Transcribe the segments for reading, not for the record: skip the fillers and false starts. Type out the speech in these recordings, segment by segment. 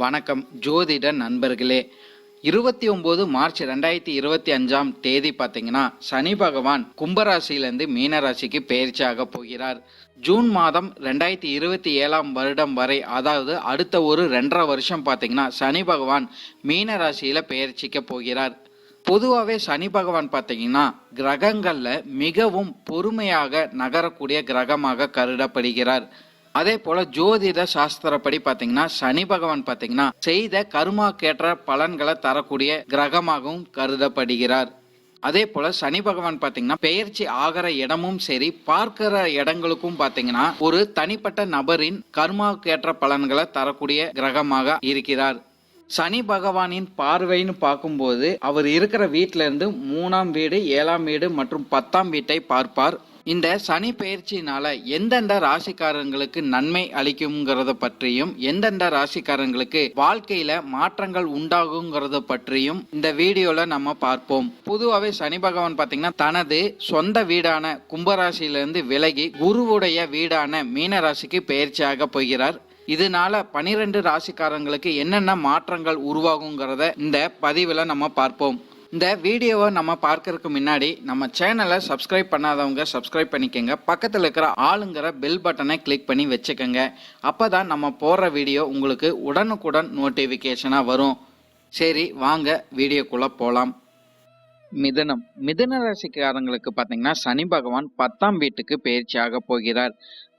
வணக்கம் ஜோதிட நண்பர்களே. 29 மார்ச் 2025 தேதி பார்த்தீங்கன்னா சனி பகவான் கும்பராசியிலிருந்து மீனராசிக்கு பெயர்ச்சியாக போகிறார். ஜூன் மாதம் 2027 வருடம் வரை, அதாவது அடுத்த ஒரு 2.5 வருஷம் பார்த்தீங்கன்னா சனி பகவான் மீனராசியில பெயர்ச்சிக்க போகிறார். பொதுவாகவே சனி பகவான் பார்த்தீங்கன்னா கிரகங்களில் மிகவும் பொறுமையாக நகரக்கூடிய கிரகமாக கருதப்படுகிறார். அதே போல ஜோதிட சாஸ்திரப்படி பார்த்தீங்கன்னா சனி பகவான் பார்த்தீங்கன்னா செய்த கர்மாக்கேற்ற பலன்களை தரக்கூடிய கிரகமாகவும் கருதப்படுகிறார். அதே போல சனி பகவான் பார்த்தீங்கன்னா பெயர்ச்சி ஆகிற இடமும் சரி, பார்க்கிற இடங்களுக்கும் பார்த்தீங்கன்னா ஒரு தனிப்பட்ட நபரின் கர்மாக்கேற்ற பலன்களை தரக்கூடிய கிரகமாக இருக்கிறார். சனி பகவானின் பார்வைன்னு பார்க்கும்போது அவர் இருக்கிற வீட்டில இருந்து 3ஆம் வீடு, 7ஆம் வீடு மற்றும் 10ஆம் வீட்டை பார்ப்பார். இந்த சனி பெயர்ச்சினால எந்தெந்த ராசிக்காரங்களுக்கு நன்மை அளிக்கும்ங்கிறத பற்றியும், எந்தெந்த ராசிக்காரங்களுக்கு வாழ்க்கையில மாற்றங்கள் உண்டாகுங்கிறத பற்றியும் இந்த வீடியோல நம்ம பார்ப்போம். பொதுவாகவே சனி பகவான் பார்த்தீங்கன்னா தனது சொந்த வீடான கும்பராசியிலிருந்து விலகி குருவுடைய வீடான மீனராசிக்கு பெயர்ச்சியாக போகிறார். இதனால 12 ராசிக்காரங்களுக்கு என்னென்ன மாற்றங்கள் உருவாகுங்கிறத இந்த பதிவில் நம்ம பார்ப்போம். இந்த வீடியோவை நம்ம பார்க்கறதுக்கு முன்னாடி நம்ம சேனலை சப்ஸ்கிரைப் பண்ணாதவங்க சப்ஸ்கிரைப் பண்ணிக்கோங்க. பக்கத்தில் இருக்கிற ஆளுங்கிற பெல் பட்டனை கிளிக் பண்ணி வச்சுக்கோங்க. அப்போ தான் நம்ம போடுற வீடியோ உங்களுக்கு உடனுக்குடன் நோட்டிஃபிகேஷனாக வரும். சரி, வாங்க வீடியோக்குள்ளே போகலாம். மிதுன ராசிக்காரங்களுக்கு பார்த்தீங்கன்னா சனி பகவான் 10ஆம் வீட்டுக்கு பெயர்ச்சியாக போகிறார்.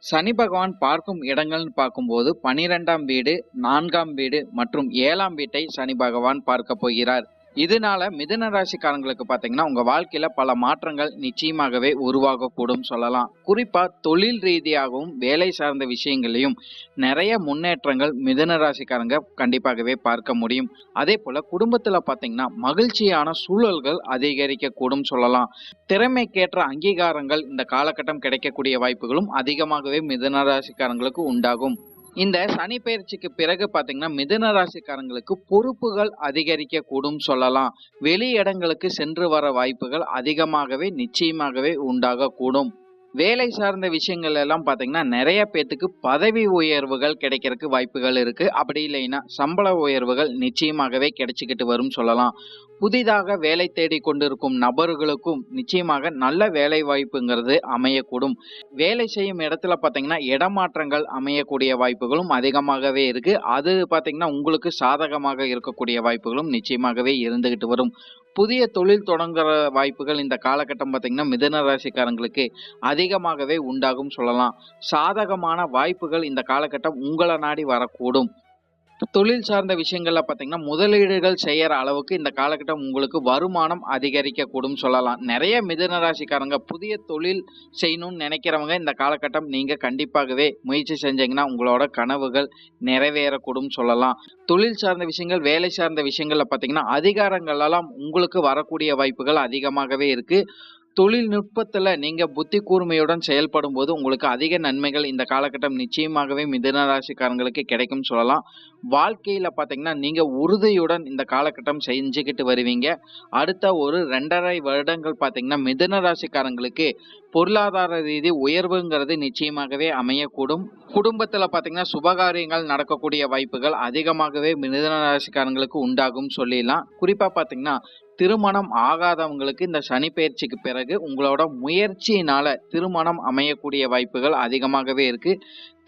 சனி பகவான் பார்க்கும் இடங்கள்னு பார்க்கும்போது 12ஆம் வீடு, 4ஆம் வீடு மற்றும் 7ஆம் வீட்டை சனி பகவான் பார்க்க போகிறார். இதனால மிதுன ராசிக்காரங்களுக்கு பார்த்தீங்கன்னா உங்க வாழ்க்கையில பல மாற்றங்கள் நிச்சயமாகவே உருவாகக்கூடும் சொல்லலாம். குறிப்பா தொழில் ரீதியாகவும் வேலை சார்ந்த விஷயங்களையும் நிறைய முன்னேற்றங்கள் மிதுன ராசிக்காரங்க கண்டிப்பாகவே பார்க்க முடியும். அதே போல குடும்பத்துல பார்த்தீங்கன்னா மகிழ்ச்சியான சூழல்கள் அதிகரிக்க கூடும் சொல்லலாம். திறமைக்கேற்ற அங்கீகாரங்கள் இந்த காலகட்டம் கிடைக்கக்கூடிய வாய்ப்புகளும் அதிகமாகவே மிதுன ராசிக்காரங்களுக்கு உண்டாகும். இந்த சனி பெயர்ச்சிக்கு பிறகு பாத்தீங்கன்னா மிதுன ராசிக்காரங்களுக்கு பொறுப்புகள் அதிகரிக்க கூடும் சொல்லலாம். வெளி இடங்களுக்கு சென்று வர வாய்ப்புகள் அதிகமாகவே நிச்சயமாகவே உண்டாக கூடும். வேலை சார்ந்த விஷயங்கள் எல்லாம் பாத்தீங்கன்னா நிறைய பேத்துக்கு பதவி உயர்வுகள் கிடைக்கிறதுக்கு வாய்ப்புகள் இருக்கு. அப்படி இல்லைன்னா சம்பள உயர்வுகள் நிச்சயமாகவே கிடைச்சிக்கிட்டு வரும் சொல்லலாம். புதிதாக வேலை தேடி கொண்டிருக்கும் நபர்களுக்கும் நிச்சயமாக நல்ல வேலை வாய்ப்புங்கிறது அமையக்கூடும். வேலை செய்யும் இடத்துல பார்த்தீங்கன்னா இடமாற்றங்கள் அமையக்கூடிய வாய்ப்புகளும் அதிகமாகவே இருக்கு. அது பார்த்தீங்கன்னா உங்களுக்கு சாதகமாக இருக்கக்கூடிய வாய்ப்புகளும் நிச்சயமாகவே இருந்துகிட்டு வரும். புதிய தொழில் தொடங்குற வாய்ப்புகள் இந்த காலகட்டம் பார்த்தீங்கன்னா மிதுன ராசிக்காரங்களுக்கு அதிகமாகவே உண்டாகும் சொல்லலாம். சாதகமான வாய்ப்புகள் இந்த காலகட்டம் உங்களை நாடி வரக்கூடும். தொழில் சார்ந்த விஷயங்கள்ல பார்த்தீங்கன்னா முதலீடுகள் செய்யற அளவுக்கு இந்த காலகட்டம் உங்களுக்கு வருமானம் அதிகரிக்க கூடும் சொல்லலாம். நிறைய மிதுன ராசிக்காரங்க புதிய தொழில் செய்யணும்னு நினைக்கிறவங்க இந்த காலகட்டம் நீங்க கண்டிப்பாகவே முயற்சி செஞ்சீங்கன்னா உங்களோட கனவுகள் நிறைவேறக்கூடும் சொல்லலாம். தொழில் சார்ந்த விஷயங்கள், வேலை சார்ந்த விஷயங்கள்ல பார்த்தீங்கன்னா அதிகாரங்கள் எல்லாம் உங்களுக்கு வரக்கூடிய வாய்ப்புகள் அதிகமாகவே இருக்கு. தொழில்நுட்பத்துல நீங்க புத்தி கூர்மையுடன் செயல்படும் போது உங்களுக்கு அதிக நன்மைகள் இந்த காலகட்டம் நிச்சயமாகவே மிதுன ராசிக்காரங்களுக்கு கிடைக்கும் சொல்லலாம். வாழ்க்கையில பாத்தீங்கன்னா நீங்க உறுதியுடன் இந்த காலகட்டம் செஞ்சுக்கிட்டு வருவீங்க. அடுத்த ஒரு 2.5 வருடங்கள் பாத்தீங்கன்னா மிதுன ராசிக்காரங்களுக்கு பொருளாதார ரீதி உயர்வுங்கிறது நிச்சயமாகவே அமையக்கூடும். குடும்பத்துல பாத்தீங்கன்னா சுபகாரியங்கள் நடக்கக்கூடிய வாய்ப்புகள் அதிகமாகவே மிதுன ராசிக்காரங்களுக்கு உண்டாகும் சொல்லிடலாம். குறிப்பா பாத்தீங்கன்னா திருமணம் ஆகாதவங்களுக்கு இந்த சனி பெயர்ச்சிக்கு பிறகு உங்களோட முயற்சியினால திருமணம் அமையக்கூடிய வாய்ப்புகள் அதிகமாகவே இருக்கு.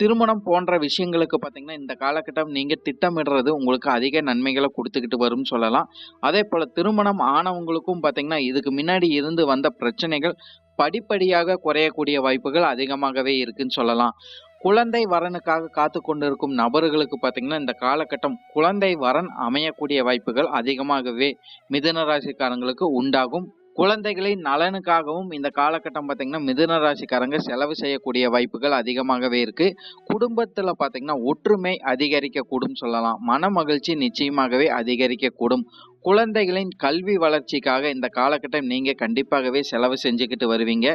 திருமணம் போன்ற விஷயங்களுக்கு பார்த்தீங்கன்னா இந்த காலகட்டம் நீங்க திட்டமிடுறது உங்களுக்கு அதிக நன்மைகளை கொடுத்துக்கிட்டு வரும் சொல்லலாம். அதே போல திருமணம் ஆனவங்களுக்கும் பார்த்தீங்கன்னா இதுக்கு முன்னாடி இருந்து வந்த பிரச்சனைகள் படிப்படியாக குறையக்கூடிய வாய்ப்புகள் அதிகமாகவே இருக்குன்னு சொல்லலாம். குழந்தை வரனுக்காக காத்து கொண்டிருக்கும் நபர்களுக்கு பார்த்தீங்கன்னா இந்த காலகட்டம் குழந்தை வரன் அமையக்கூடிய வாய்ப்புகள் அதிகமாகவே மிதுன ராசிக்காரங்களுக்கு உண்டாகும். குழந்தைகளின் நலனுக்காகவும் இந்த காலகட்டம் பார்த்தீங்கன்னா மிதுன ராசிக்காரங்க செலவு செய்யக்கூடிய வாய்ப்புகள் அதிகமாகவே இருக்கு. குடும்பத்துல பார்த்தீங்கன்னா ஒற்றுமை அதிகரிக்க கூடும் சொல்லலாம். மன மகிழ்ச்சி நிச்சயமாகவே அதிகரிக்க கூடும். குழந்தைகளின் கல்வி வளர்ச்சிக்காக இந்த காலகட்டம் நீங்க கண்டிப்பாகவே செலவு செஞ்சுக்கிட்டு வருவீங்க.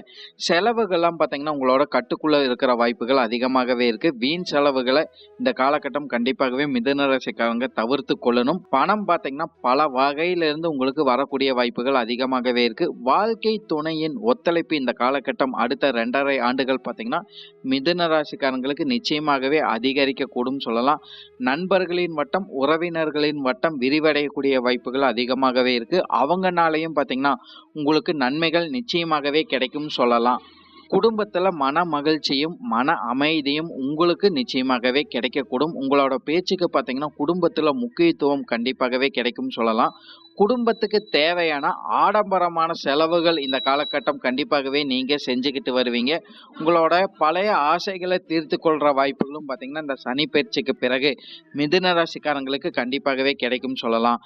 செலவுகள்லாம் பார்த்தீங்கன்னா, உங்களோட கட்டுக்குள்ள இருக்கிற வாய்ப்புகள் அதிகமாகவே இருக்கு. வீண் செலவுகள இந்த காலகட்டம் கண்டிப்பாகவே மிதுன ராசிக்காரங்க தவிர்த்து கொள்ளணும். பணம் பார்த்தீங்கன்னா, பல வகையிலிருந்து உங்களுக்கு வரக்கூடிய வாய்ப்புகள் அதிகமாகவே இருக்கு. வாழ்க்கை துணையின் ஒத்துழைப்பு இந்த காலகட்டம் அடுத்த 2 1/2 ஆண்டுகள் பார்த்தீங்கன்னா, மிதுன ராசிக்காரங்களுக்கு நிச்சயமாகவே அதிகரிக்கக்கூடும் சொல்லலாம். நண்பர்களின் வட்டம், உறவினர்களின் வட்டம் விரிவடையக்கூடிய வாய்ப்புகள் அதிகமாகவே இருக்கு. அவங்கனாலயும் பார்த்தீங்கன்னா, உங்களுக்கு நன்மைகள் நிச்சயமாகவே கிடைக்கும்னு சொல்லலாம். குடும்பத்துல மன மகிழ்ச்சியும், மன அமைதியும் உங்களுக்கு நிச்சயமாகவே கிடைக்கக்கூடும். உங்களோட பேச்சுக்கு பார்த்தீங்கன்னா, குடும்பத்துல முக்கியத்துவம் கண்டிப்பாகவே கிடைக்கும்னு சொல்லலாம். குடும்பத்துக்கு தேவையான ஆடம்பரமான செலவுகள் இந்த காலகட்டம் கண்டிப்பாகவே நீங்க செஞ்சுக்கிட்டு வருவீங்க. உங்களோட பழைய ஆசைகளை தீர்த்து கொள்ற வாய்ப்புகளும் பார்த்தீங்கன்னா, இந்த சனி பயிற்சிக்கு பிறகு மிதுன ராசிக்காரங்களுக்கு கண்டிப்பாகவே கிடைக்கும்னு சொல்லலாம்.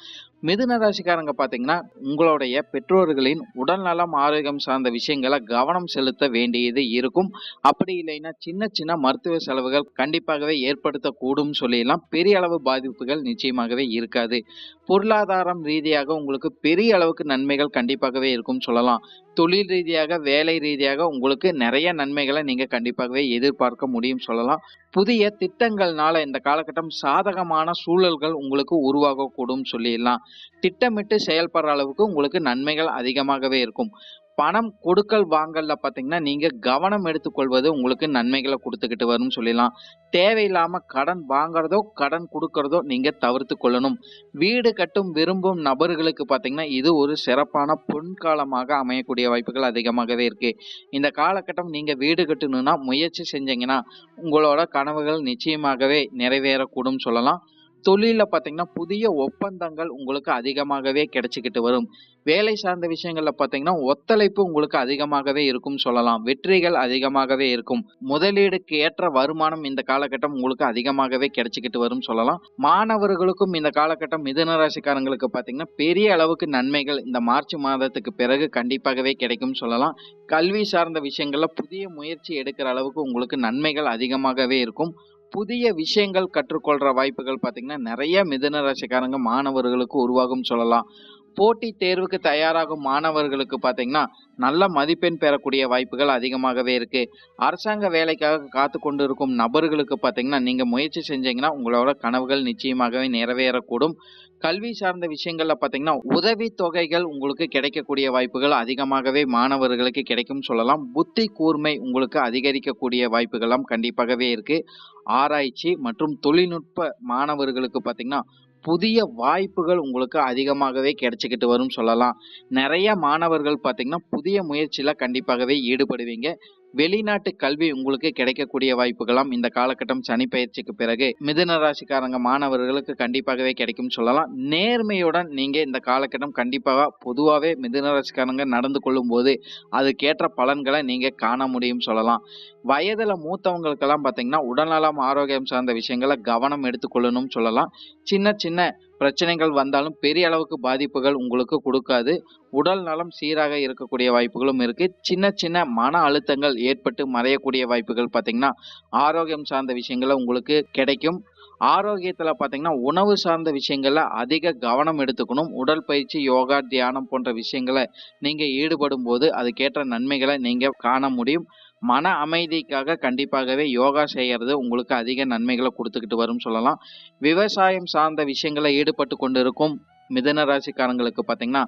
மிதுன ராசிக்காரங்க பார்த்தீங்கன்னா, உங்களுடைய பெற்றோர்களின் உடல்நலம், ஆரோக்கியம் சார்ந்த விஷயங்கள கவனம் செலுத்த வேண்டியது இருக்கும். அப்படி இல்லைன்னா சின்ன சின்ன மருத்துவ செலவுகள் கண்டிப்பாகவே ஏற்படுத்தக்கூடும் சொல்லிடலாம். பெரிய அளவு பாதிப்புகள் நிச்சயமாகவே இருக்காது. பொருளாதாரம் ரீதியாக உங்களுக்கு பெரிய அளவுக்கு நன்மைகள் கண்டிப்பாகவே இருக்கும் சொல்லலாம். தொழில் ரீதியாக, வேலை ரீதியாக உங்களுக்கு நிறைய நன்மைகளை நீங்க கண்டிப்பாகவே எதிர்பார்க்க முடியும் சொல்லலாம். புதிய திட்டங்கள்னால இந்த காலகட்டம் சாதகமான சூழல்கள் உங்களுக்கு உருவாகக்கூடும் சொல்லிடலாம். திட்டமிட்டு செயல்படுற அளவுக்கு உங்களுக்கு நன்மைகள் அதிகமாகவே இருக்கும். பணம் கொடுக்கல் வாங்கல்ல பார்த்தீங்கன்னா, நீங்க கவனம் எடுத்துக்கொள்வது உங்களுக்கு நன்மைகளை குடுத்துக்கிட்டு வரும்னு சொல்லிடலாம். தேவையில்லாம கடன் வாங்குறதோ, கடன் குடுக்கிறதோ நீங்க தவிர்த்து கொள்ளணும். வீடு கட்டும் விரும்பும் நபர்களுக்கு பார்த்தீங்கன்னா, இது ஒரு சிறப்பான பொன்காலமாக அமையக்கூடிய வாய்ப்புகள் அதிகமாகவே இருக்கு. இந்த காலகட்டம் நீங்க வீடு கட்டணும்னா முயற்சி செஞ்சீங்கன்னா, உங்களோட கனவுகள் நிச்சயமாகவே நிறைவேறக்கூடும் சொல்லலாம். தொழில்ல பார்த்தீங்கன்னா, புதிய ஒப்பந்தங்கள் உங்களுக்கு அதிகமாகவே கிடைச்சுக்கிட்டு வரும். வேலை சார்ந்த விஷயங்கள்ல பார்த்தீங்கன்னா, ஒத்துழைப்பு உங்களுக்கு அதிகமாகவே இருக்கும் சொல்லலாம். வெற்றிகள் அதிகமாகவே இருக்கும். முதலீடுக்கு ஏற்ற வருமானம் இந்த காலகட்டம் உங்களுக்கு அதிகமாகவே கிடைச்சுக்கிட்டு வரும் சொல்லலாம். மாணவர்களுக்கும் இந்த காலகட்டம் மிதுன ராசிக்காரங்களுக்கு பார்த்தீங்கன்னா, பெரிய அளவுக்கு நன்மைகள் இந்த மார்ச் மாதத்துக்கு பிறகு கண்டிப்பாகவே கிடைக்கும் சொல்லலாம். கல்வி சார்ந்த விஷயங்கள்ல புதிய முயற்சி எடுக்கிற அளவுக்கு உங்களுக்கு நன்மைகள் அதிகமாகவே இருக்கும். புதிய விஷயங்கள் கற்றுக்கொள்ற வாய்ப்புகள் பார்த்தீங்கன்னா, நிறைய மிதுன ராசிக்காரங்க மாணவர்களுக்கு உருவாகும் சொல்லலாம். போட்டித் தேர்வுக்கு தயாராகும் மாணவர்களுக்கு பார்த்தீங்கன்னா, நல்ல மதிப்பெண் பெறக்கூடிய வாய்ப்புகள் அதிகமாகவே இருக்கு. அரசாங்க வேலைக்காக காத்து கொண்டிருக்கும் நபர்களுக்கு பார்த்தீங்கன்னா, நீங்க முயற்சி செஞ்சீங்கன்னா, உங்களோட கனவுகள் நிச்சயமாகவே நிறைவேறக்கூடும். கல்வி சார்ந்த விஷயங்கள்ல பார்த்தீங்கன்னா, உதவித் தொகைகள் உங்களுக்கு கிடைக்கக்கூடிய வாய்ப்புகள் அதிகமாகவே மாணவர்களுக்கு கிடைக்கும் சொல்லலாம். புத்தி கூர்மை உங்களுக்கு அதிகரிக்கக்கூடிய வாய்ப்புகளும் கண்டிப்பாகவே இருக்கு. ஆராய்ச்சி மற்றும் தொழில்நுட்ப மாணவர்களுக்கு பார்த்தீங்கன்னா, புதிய வாய்ப்புகள் உங்களுக்கு அதிகமாகவே கிடைச்சுக்கிட்டு வரும் சொல்லலாம். நிறைய மாணவர்கள் பார்த்தீங்கன்னா, புதிய முயற்சியில கண்டிப்பாகவே ஈடுபடுவீங்க. வெளிநாட்டு கல்வி உங்களுக்கு கிடைக்கக்கூடிய வாய்ப்புகளாம் இந்த காலகட்டம் சனி பயிற்சிக்கு பிறகு மிதுன ராசிக்காரங்க மாணவர்களுக்கு கண்டிப்பாகவே கிடைக்கும் சொல்லலாம். நேர்மையுடன் நீங்க இந்த காலகட்டம் கண்டிப்பாக பொதுவாகவே மிதுன ராசிக்காரங்க நடந்து கொள்ளும் போது அதுக்கேற்ற பலன்களை நீங்க காண முடியும் சொல்லலாம். வயதுல மூத்தவங்களுக்கெல்லாம் பார்த்தீங்கன்னா, உடல்நலம், ஆரோக்கியம் சார்ந்த விஷயங்களை கவனம் எடுத்துக்கொள்ளணும்னு சொல்லலாம். சின்ன சின்ன பிரச்சனைகள் வந்தாலும் பெரிய அளவுக்கு பாதிப்புகள் உங்களுக்கு கொடுக்காது. உடல் நலம் சீராக இருக்கக்கூடிய வாய்ப்புகளும் இருக்கு. சின்ன சின்ன மன அழுத்தங்கள் ஏற்பட்டு மறையக்கூடிய வாய்ப்புகள் பார்த்தீங்கன்னா, ஆரோக்கியம் சார்ந்த விஷயங்கள உங்களுக்கு கிடைக்கும். ஆரோக்கியத்துல பார்த்தீங்கன்னா, உணவு சார்ந்த விஷயங்கள்ல அதிக கவனம் எடுத்துக்கணும். உடற்பயிற்சி, யோகா, தியானம் போன்ற விஷயங்கள நீங்க ஈடுபடும்போது அதுக்கேற்ற நன்மைகளை நீங்க காண முடியும். மன அமைதிக்காக கண்டிப்பாகவே யோகா செய்யறது உங்களுக்கு அதிக நன்மைகளை குடுத்துக்கிட்டு வரும்னு சொல்லலாம். விவசாயம் சார்ந்த விஷயங்கள்ல ஈடுபட்டு கொண்டிருக்கும் மிதுன ராசிக்காரங்களுக்கு பார்த்தீங்கன்னா,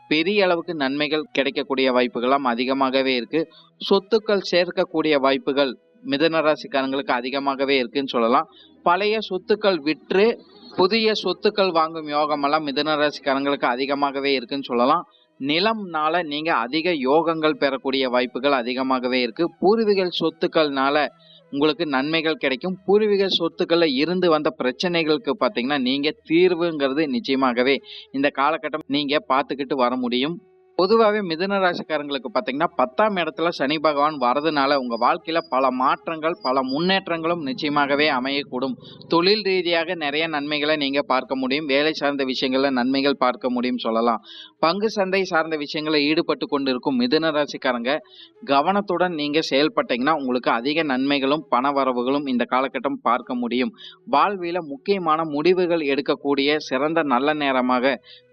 பெரிய அளவுக்கு நன்மைகள் கிடைக்கக்கூடிய வாய்ப்புகள்லாம் அதிகமாகவே இருக்கு. சொத்துக்கள் சேர்க்கக்கூடிய வாய்ப்புகள் மிதுன ராசிக்காரங்களுக்கு அதிகமாகவே இருக்குன்னு சொல்லலாம். பழைய சொத்துக்கள் விற்று புதிய சொத்துக்கள் வாங்கும் யோகமெல்லாம் மிதுன ராசிக்காரங்களுக்கு அதிகமாகவே இருக்குன்னு சொல்லலாம். நிலம்னால நீங்க அதிக யோகங்கள் பெறக்கூடிய வாய்ப்புகள் அதிகமாகவே இருக்கு. பூர்வீக சொத்துக்கள்னால உங்களுக்கு நன்மைகள் கிடைக்கும். பூர்வீக சொத்துக்கள்ல இருந்து வந்த பிரச்சனைகளுக்கு பார்த்தீங்கன்னா, நீங்க தீர்வுங்கிறது நிச்சயமாகவே இந்த காலகட்டம் நீங்க பார்த்துக்கிட்டு வர முடியும். பொதுவாவே மிதுன ராசிக்காரங்களுக்கு பார்த்தீங்கன்னா, 10ஆம் இடத்துல சனி பகவான் வரதுனால, உங்க வாழ்க்கையில பல மாற்றங்கள், பல முன்னேற்றங்களும் நிச்சயமாகவே அமையக்கூடும். தொழில் ரீதியாக நெறைய நன்மைகள நீங்க பார்க்க முடியும். வேலை சார்ந்த விஷயங்கள்ல நன்மைகள் பார்க்க முடியும் சொல்லலாம். பங்கு சந்தை சார்ந்த விஷயங்கள்ல ஈடுபட்டு கொண்டிருக்கும் மிதுன ராசிக்காரங்க, கவனத்துடன் நீங்க செயல்பட்டீங்கன்னா, உங்களுக்கு அதிக நன்மைகளும், பண வரவுகளும் இந்த காலகட்டம் பார்க்க முடியும். வாழ்வில முக்கியமான முடிவுகள் எடுக்கக்கூடிய சிறந்த நல்ல நேரமாக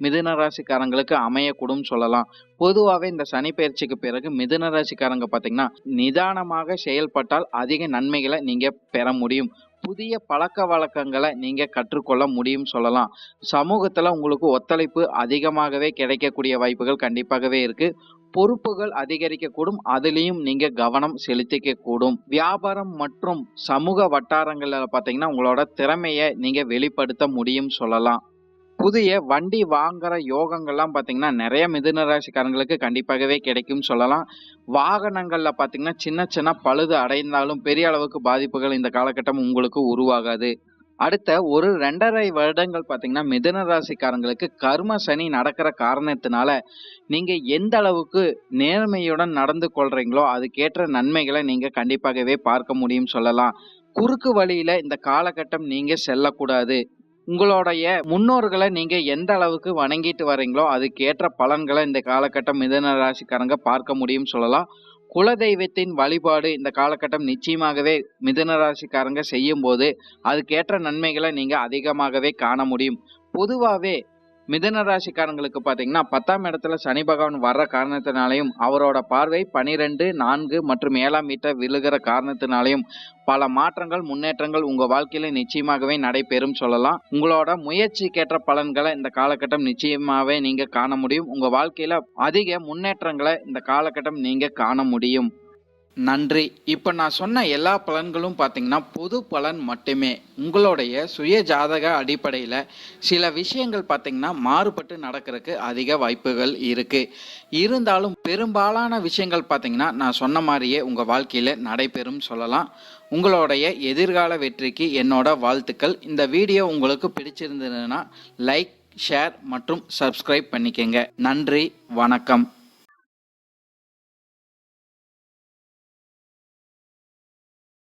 மிதுன ராசிக்காரங்களுக்கு அமையக்கூடும் சொல்லலாம். பொதுவாவே இந்த சனி பெயர்ச்சிக்கு பிறகு மிதுன ராசிக்காரங்க பார்த்தீங்கன்னா, நிதானமாக செயல்பட்டால் அதிக நன்மைகள நீங்க பெற முடியும். புதிய பழக்கவழக்கங்கள நீங்க கற்றுக்கொள்ள முடியும் சொல்லலாம். சமூகத்துல உங்களுக்கு ஒத்துழைப்பு அதிகமாகவே கிடைக்கக்கூடிய வாய்ப்புகள் கண்டிப்பாகவே இருக்கு. பொறுப்புகள் அதிகரிக்கக்கூடும். அதிலயும் நீங்க கவனம் செலுத்திக்க கூடும். வியாபாரம் மற்றும் சமூக வட்டாரங்கள்ல பார்த்தீங்கன்னா, உங்களோட திறமைய நீங்க வெளிப்படுத்த முடியும் சொல்லலாம். புதிய வண்டி வாங்குற யோகங்கள்லாம் பார்த்தீங்கன்னா, நெறைய மிதுன ராசிக்காரங்களுக்கு கண்டிப்பாகவே கிடைக்கும்னு சொல்லலாம். வாகனங்கள்ல பார்த்தீங்கன்னா, சின்ன சின்ன பழுது அடைந்தாலும் பெரிய அளவுக்கு பாதிப்புகள் இந்த காலகட்டம் உங்களுக்கு உருவாகாது. அடுத்த ஒரு 2 1/2 வருடங்கள் பார்த்தீங்கன்னா, மிதுன ராசிக்காரங்களுக்கு கர்ம சனி நடக்கிற காரணத்தினால, நீங்க எந்த அளவுக்கு நேர்மையுடன் நடந்து கொள்றீங்களோ, அதுக்கேற்ற நன்மைகள நீங்க கண்டிப்பாகவே பார்க்க முடியும்னு சொல்லலாம். குறுக்கு வழியில இந்த காலகட்டம் நீங்க செல்லக்கூடாது. உங்களுடைய முன்னோர்கள நீங்க எந்த அளவுக்கு வணங்கிட்டு வரீங்களோ, அதுக்கேற்ற பலன்கள இந்த காலகட்டம் மிதுன ராசிக்காரங்க பார்க்க முடியும்னு சொல்லலாம். குலதெய்வத்தின் வழிபாடு இந்த காலகட்டம் நிச்சயமாகவே மிதுன ராசிக்காரங்க செய்யும்போது, அதுக்கேற்ற நன்மைகள நீங்க அதிகமாகவே காண முடியும். பொதுவாவே மிதுன ராசிக்காரங்களுக்கு பார்த்தீங்கன்னா, 10ஆம் இடத்துல சனி பகவான் வர்ற காரணத்தினாலயும், அவரோட பார்வை 12, 4 மற்றும் 7ஆம் வீட்ட விழுகிற காரணத்தினாலயும், பல மாற்றங்கள், முன்னேற்றங்கள் உங்க வாழ்க்கையில நிச்சயமாகவே நடைபெறும் சொல்லலாம். உங்களோட முயற்சிக்கேற்ற பலன்கள இந்த காலகட்டம் நிச்சயமாவே நீங்க காண முடியும். உங்க வாழ்க்கையில அதிக முன்னேற்றங்கள இந்த காலகட்டம் நீங்க காண முடியும். நன்றி. இப்ப நான் சொன்ன எல்லா பலன்களும் பார்த்தீங்கன்னா, பொது பலன் மட்டுமே. உங்களுடைய சுய ஜாதக அடிப்படையில சில விஷயங்கள் பார்த்தீங்கன்னா, மாறுபட்டு நடக்கறக்கு அதிக வாய்ப்புகள் இருக்கு. இருந்தாலும் பெரும்பாலான விஷயங்கள் பார்த்தீங்கன்னா, நான் சொன்ன மாரியே உங்க வாழ்க்கையில நடைபெறும் சொல்லலாம். உங்களுடைய எதிர்கால வெற்றிக்கு என்னோட வாழ்த்துக்கள். இந்த வீடியோ உங்களுக்கு பிடிச்சிருந்ததுன்னா லைக், ஷேர் மற்றும் சப்ஸ்கிரைப் பண்ணிக்கங்க. நன்றி, வணக்கம்.